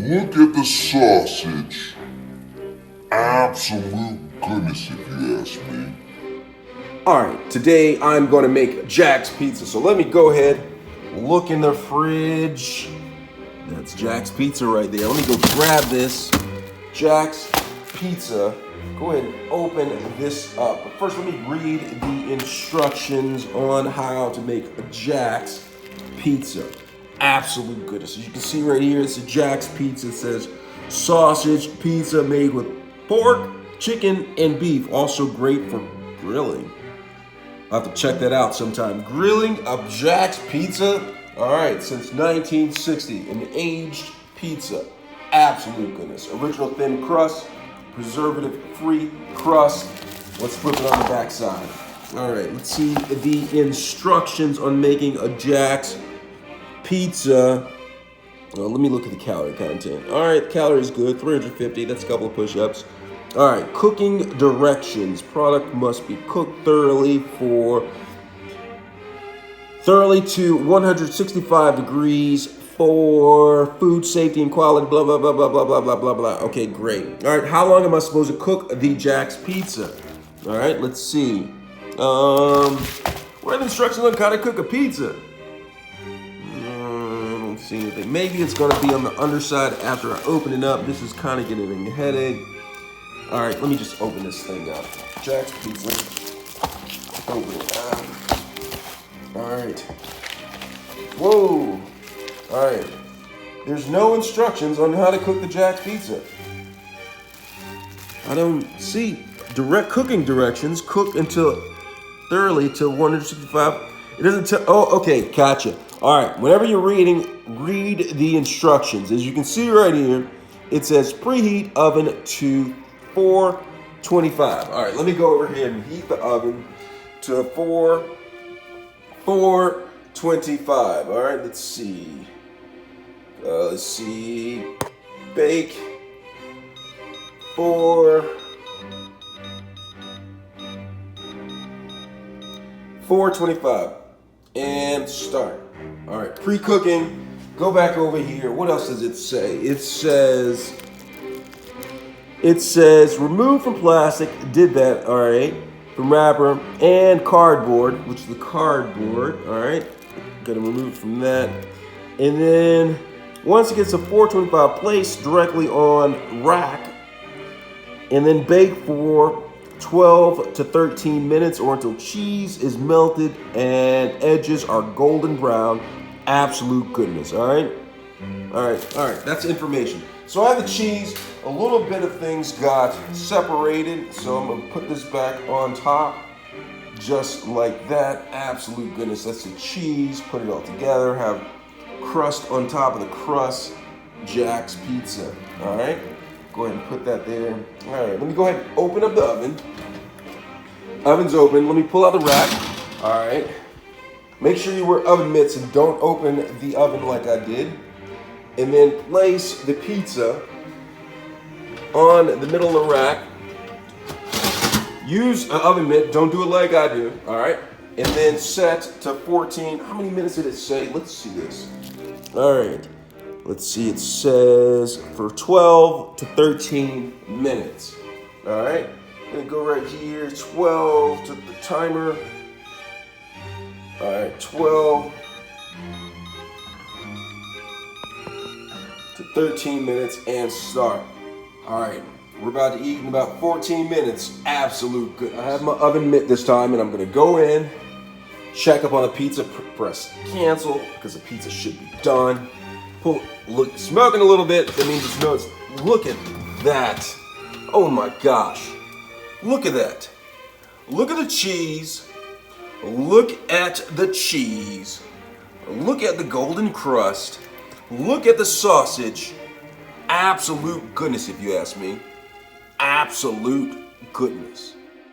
Look at the sausage. Absolute goodness, if you ask me. Alright, today I'm going to make Jack's Pizza. So let me go ahead, look in the fridge. That's Jack's Pizza right there. Let me go grab this Jack's Pizza. Go ahead and open this up. But first, let me read the instructions on how to make a Jack's Pizza. Absolute goodness. As you can see right here, it's a Jack's Pizza. It says sausage pizza made with pork, chicken, and beef. Also great for grilling. I'll have to check that out sometime. Grilling of Jack's Pizza. All right, since 1960, an aged pizza. Absolute goodness. Original thin crust, preservative-free crust. Let's flip it on the back side. All right, let's see the instructions on making a Jack's Pizza. Well, let me look at the calorie content. All right, calories good, 350. That's a couple of push-ups. All right, cooking directions. Product must be cooked thoroughly to 165 degrees for food safety and quality, blah, blah, blah, blah, blah, blah, blah, blah, blah. Okay, great. All right, how long am I supposed to cook the Jack's Pizza? All right, let's see. What are the instructions on how to cook a pizza? I don't see anything. Maybe it's gonna be on the underside after I open it up. This is kind of getting a headache. All right, let me just open this thing up. Jack's Pizza. Open it up. All right. Whoa. All right. There's no instructions on how to cook the Jack's Pizza. I don't see direct cooking directions. Cook until thoroughly to 165. It doesn't tell. Oh, okay. Gotcha. All right. Whenever you're reading, read the instructions. As you can see right here, it says preheat oven to 425. All right, let me go over here and heat the oven to 425. All right, let's see. Bake for 425 and start. All right, pre-cooking. Go back over here. What else does it say? It says remove from plastic, did that, all right, from wrapper and cardboard, which is the cardboard, all right, gonna remove it from that. And then once it gets to 425, place directly on rack and then bake for 12 to 13 minutes or until cheese is melted and edges are golden brown. Absolute goodness, all right? All right, that's information. So I have the cheese, a little bit of things got separated, so I'm gonna put this back on top, just like that. Absolute goodness, that's the cheese, put it all together, have crust on top of the crust, Jack's Pizza, all right? Go ahead and put that there. All right, let me go ahead and open up the oven. Oven's open, let me pull out the rack, all right? Make sure you wear oven mitts and don't open the oven like I did. And then place the pizza on the middle of the rack. Use an oven mitt, don't do it like I do, all right? And then set to 14. How many minutes did it say? Let's see this. All right, let's see, it says for 12 to 13 minutes, all right? I'm gonna go right here, 12 to the timer. All right, 12 to 13 minutes and start. All right, we're about to eat in about 14 minutes. Absolute good. I have my oven mitt this time and I'm gonna go in, check up on the pizza, press cancel because the pizza should be done. Look, smoking a little bit, that means it's no, look at that. Oh my gosh, look at that. Look at the cheese. Look at the cheese. Look at the golden crust. Look at the sausage. Absolute goodness, if you ask me. Absolute goodness.